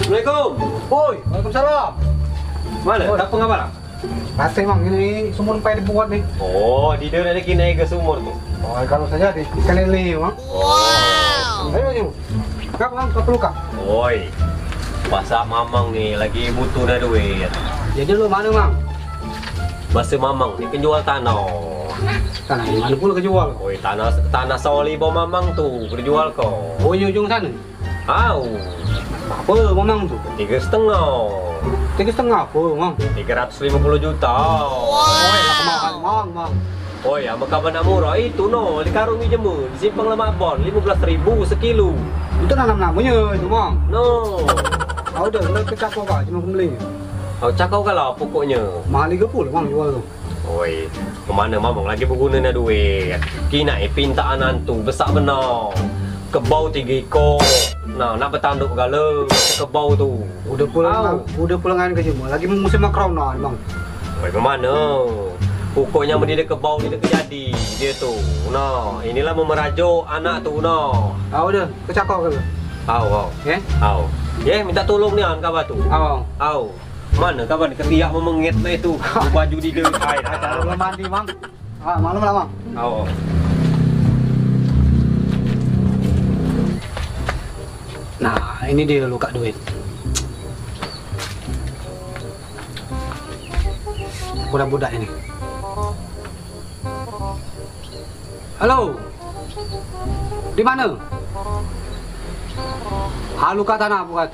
Assalamualaikum. Woi, waalaikumsalam. Mana? Tak pengabar? Pasti mang ini sumur pay dibuat nih. Oh, di dia ada kinai ke sumur tu. Oh, kalau saja di kelele mang. Wow. Ayo ayo. Kak mang, kau perlu kak? Oi. Pasal Mamang ni lagi butuh dah duit. Jadi lu mana mang? Masa Mamang ni penjual tanah. Tanah di mana pula kejual? Oi, tanah sawali bawah Mamang tu kejual kau. Oh, ujung sana. Au. Apa mamang tu? 3,5. 3,5 apa mang? 350 juta. Oi, lah kemakan mang. Oh ya, maka nak murah itu no, di karungi jemu, di simpang lemak bon, 15.000 sekilo. Itu namanya itu mang. No. Kau dah nak kecak kau kak, cuma beli. Kau cakap kalau pokoknya. Mahal 30 mang jual tu. Oi, kemana Mamang lagi berguna nak duit? Kina pintaan antu besar benar. Kebau 3 ekor. Nah, nak bertanduk gala kebau tu. Udah pulangan ke jemu. Lagi musim corona bang. Oi, kemana? Pokoknya dia kebau dia kejadi dia tu. Nah, inilah memerajuk anak tu nah. Tahu dah, kecak kau ke? Au. Eh? Au. Ye, minta tolong ni an kabar tu. Au. Mana kabar ketiak memengit tu itu. Baju di dia air. Cara belum mandi bang. Malam lah bang. Au. Nah, ini dia luka duit. Budak-budak ini. Halo. Di mana? Luka tanah buat.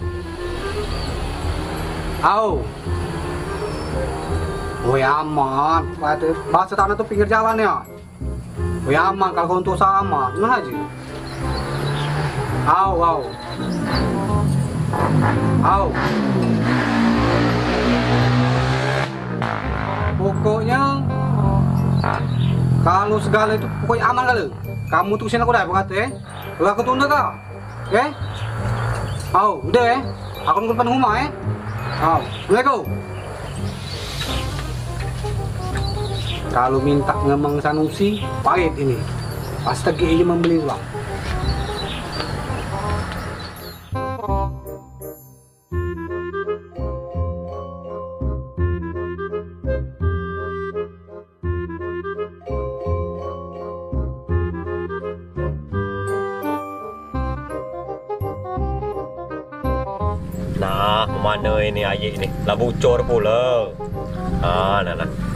Au. Oh ya aman. Bahasa tanah tuh pinggir jalan ya. Oh ya aman kalau untuk sama. Mana aja? Au. Pokoknya kalau segala itu pokoknya aman kali. Kamu tuh sini aku dah berkata Kalau aku tunda kau. Udah Aku nunggu depan rumah Assalamualaikum. Kalau minta ngemang Sanusi, pahit ini. Pasti dia membeli uang. Nah, mana ini ayik ni? Lah bocor pula. Nah.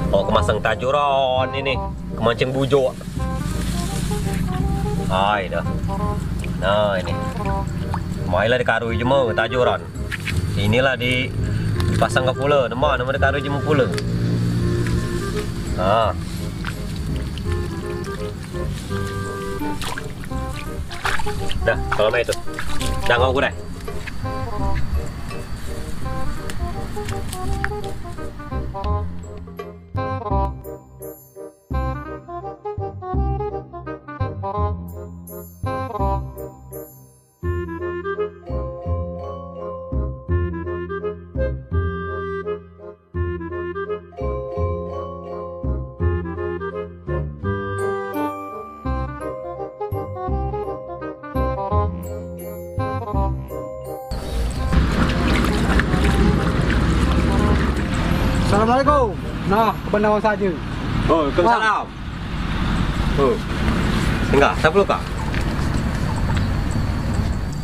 Kau kemasang tajuran ini. Kemancing bujuk. Hai dah. Nah, ini. Mailah dikarui jema tajuran. Inilah dipasang ke pula. Nama dikarui jema pula. Dah, kalau mai tu. Dah ngau aku dah. Assalamualaikum. Nah, kebenaran saja. Oh, Waalaikumsalam. Enggak, saya perlu kak.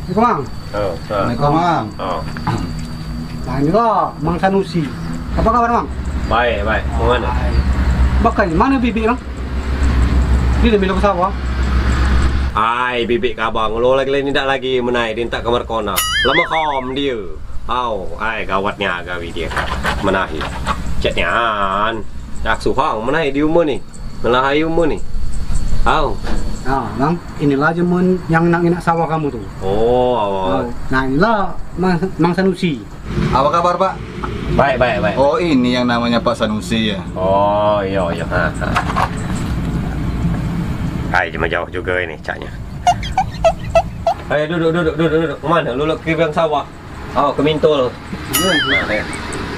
Assalamualaikum. Assalamualaikum, Mang. Nah, inilah Mang Sanusi. Apa kabar, Mang? Baik. Mana? Bakal mana bibik, Mang? Dia dah minum sawah. Ai, bibik kabang. Lo lagi tidak lagi menaik dia tak kamar kona. Lama kom dia. Ai gawatnya gawi dia. Menahi. Chatnya an. Dak suhang menahi di umur ni. Melahai umur ni. Nah, Mang, inilah jemun yang nak sawah kamu tu. Nah, inilah Mang Sanusi. Apa kabar, Pak? Baik. Oh, ini yang namanya Pak Sanusi ya. Oh, iya. Hai, cuma jauh juga ini caknya. Ayo duduk. Mana? Lu ke bang sawah. Ke Mintul.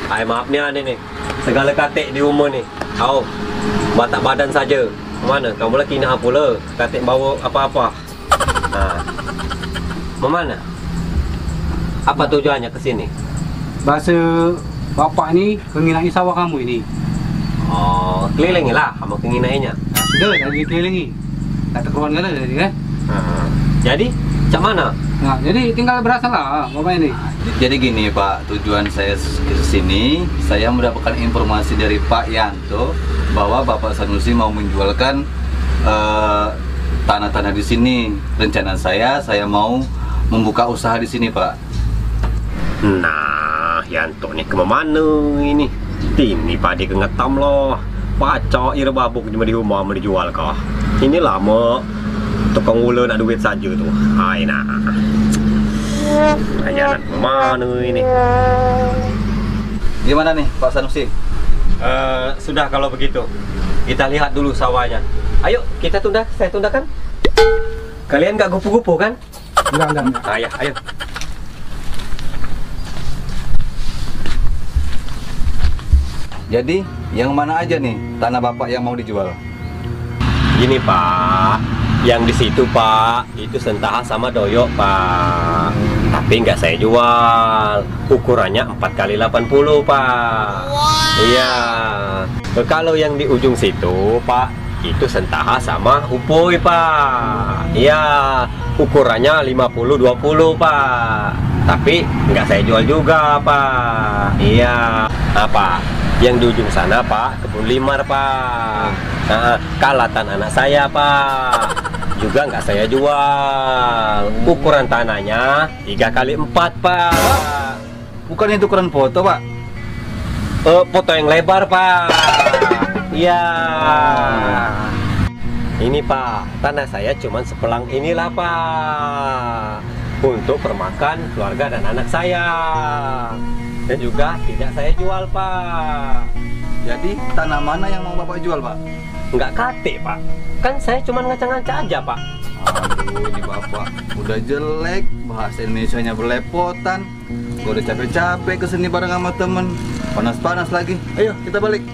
Hai, maaf ni nih. Segala katik di rumah ni. Batak badan saja. Mana? Kamu lagi nak pula? Katik bawa apa-apa. Mana? Apa tujuannya ke sini? Bahasa bapak ini menginai sawah kamu ini. Oh, keliling lah kamu kenginainya. Nah, sudah lagi kelilingi. Tak keruan gala tadi kan? Jadi, cak mana? Nah, jadi tinggal berasa lah bapak ini. Jadi gini Pak, tujuan saya ke sini, saya mendapatkan informasi dari Pak Yanto bahwa Bapak Sanusi mau menjualkan tanah-tanah di sini. Rencana saya mau membuka usaha di sini Pak. Nah, Yanto nih kemana ini? Ini Pak dia kengetam loh. Pacok ira babuk cuma di rumah mau dijual kah? Ini lama tukang ula nak duit saja tu. Hai nah. Ajaran kemana ini? Gimana nih Pak Sanusi? Sudah kalau begitu. Kita lihat dulu sawahnya. Ayo kita tunda, saya tundakan. Kalian gak gupu-gupu kan? Enggak. Ayo. Jadi yang mana aja nih tanah Bapak yang mau dijual? Gini Pak, yang di situ Pak, itu Sentaha sama Doyok Pak. Tapi nggak saya jual. Ukurannya 4x80 Pak. Iya. Kalau yang di ujung situ Pak, itu Sentaha sama Upoy Pak. Iya. Ukurannya 50x20 Pak. Tapi nggak saya jual juga Pak. Iya. Apa? Yang di ujung sana Pak, kebun limar Pak. Kalatan anak saya Pak. Juga nggak saya jual. Ukuran tanahnya 3x4 Pak. Bukan itu ukuran foto Pak? Foto yang lebar Pak. Iya. Ini Pak, tanah saya cuma sepelang inilah Pak. Untuk permakan keluarga dan anak saya. Dan juga tidak saya jual Pak. Jadi tanah mana yang mau Bapak jual Pak? Nggak kate Pak. Kan saya cuma ngaca-ngaca aja Pak. Aduh, ini Bapak udah jelek, bahasa Indonesianya berlepotan. Gua udah capek-capek kesini bareng sama temen. Panas-panas lagi. Ayo kita balik.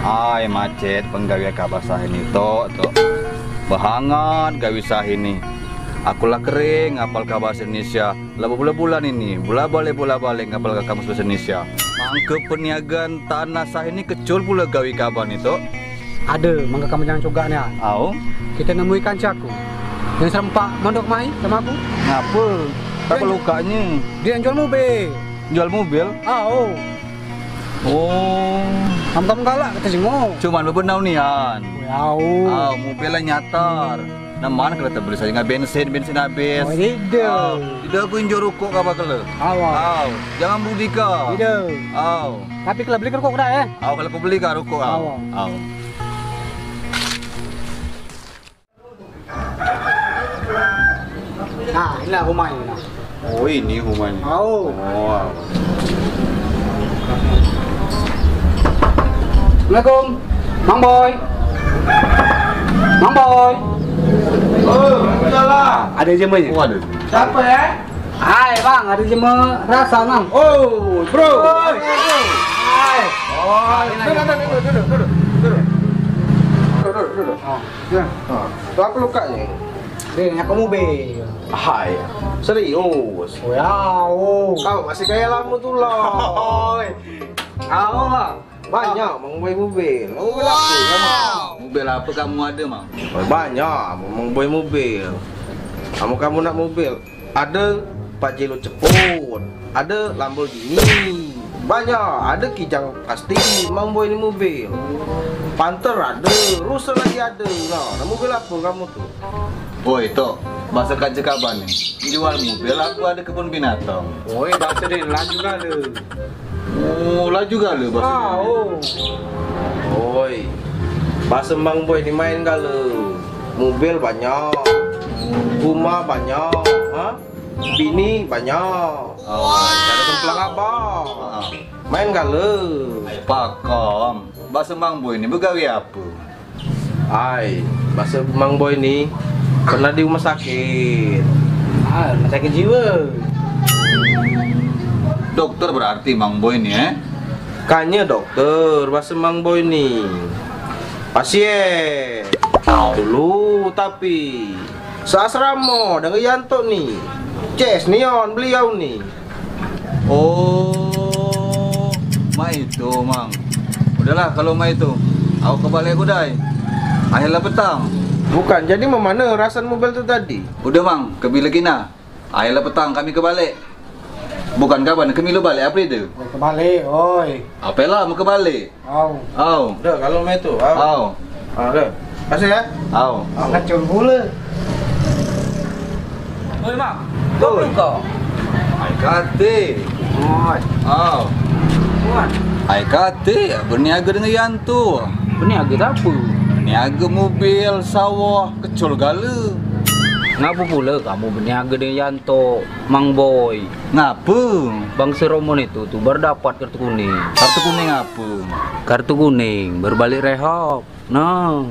Ay macet penggawe kabah sahini to bahangat gawe sahini. Akulah kering ngapal ka bahasa Indonesia. Lah bulan ini, bola balik ngapal ka kamus bahasa Indonesia. Mangke peniagaan tanah sahini kecul pula gawe kaban itu. Ada, mangga kamu jangan cogaknya. Au, Kita nemu ikan caku. Yang serempak mondok mai sama aku. ngapa? Apa lukanya? Dia yang jual mobil. Jual mobil? Oh, Kamu galak kata jenguk. cuman bebenau nian. Wow. Mobilnya nyatar. Naman kalau tak beli saya nggak bensin habis. Oh, tidak. Tidak aku injor rokok apa kalau? Awal. Jangan budika. Tidak. Aw. Tapi kalau beli kerukuk dah ya. Kalau aku beli kan rokok. Aw. Nah, inilah rumahnya. Nah. Oh, ini rumahnya. Oh. Wow. Assalamualaikum, Mang Boy. Mang Boy. Salah. Ada jemanya? Waduh. Siapa ya? Hai Bang, ada jema rasa Bang. Oh, bro. Hai. Oh, duduk. Ya. Itu apa lukanya? Dia aku mobil. Hai, serius. Wow. Kau masih kayak lama tuh loh. Kau lah. Banyak mengboy mobil. Mobil apa kamu? Mobil apa kamu ada, Mang? Banyak mengboy mobil. Kamu nak mobil? Ada Pajero Ceput, ada Lamborghini. Banyak, ada Kijang pasti mengboy ini mobil. Panther ada, Russell lagi ada. Nah, mobil apa kamu tuh? Boy, itu bahasa kaca kaban nih. Jual mobil aku ada kebun binatang. Oi, bahasa dia laju kali. Oh, lah juga lu bahasa. Oi, bahasa Bang Boy dimain kalau mobil banyak, rumah banyak, bini banyak, ada templang abang, main kalau. Pakom, bahasa Mang Boy ini begawe apa? Hai, bahasa Bang Boy ini pernah di rumah sakit. Rumah sakit jiwa. Dokter berarti Mang Boy ini, Kanya dokter, bahasa Mang Boy nih. Pasien. Dulu tapi seasrama dengan Yanto nih. Ces Neon beliau nih. Oh, ma itu, Mang. Udahlah kalau ma itu. Aku kebalik udai. Akhirnya petang. Bukan, jadi memana rasan mobil itu tadi? Udah, Mang, ke Bilagina. Akhirnya petang kami kebalik. Bukan kapan, kami lu balik apa itu? Kebalik, oi. Apa lah mau kebalik? Au. Au. Udah, kalau ma itu. Au. Udah. Kasih ya. Au. Kacau pula. Oi mak, kau belum kau? Ai kate. Oi. Au. Buat. Ai kate berniaga dengan Yanto. Berniaga apa? Berniaga mobil, sawah, kecil gala. Ngapa pula kamu berniaga dengan Yanto, Mang Boy? Ngapa? Bang Seromon itu tuh baru dapat kartu kuning. Kartu kuning apa? Kartu kuning berbalik rehab. Nah.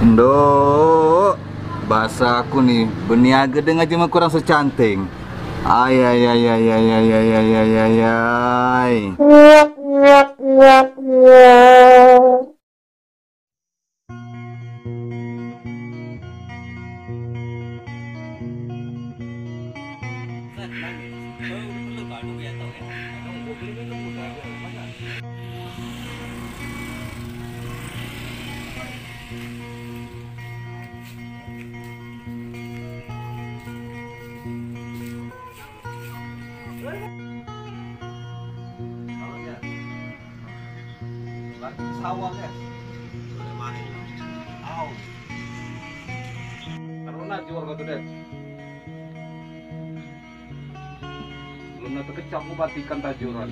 Ndok, bahasa aku nih berniaga dengan cuma kurang secanting. Ay ay ay ay ay ay ay ay ay ay ay. Sawah ya. Au. Karena jual kau deh. Belum nanti kecap batikan tajuran.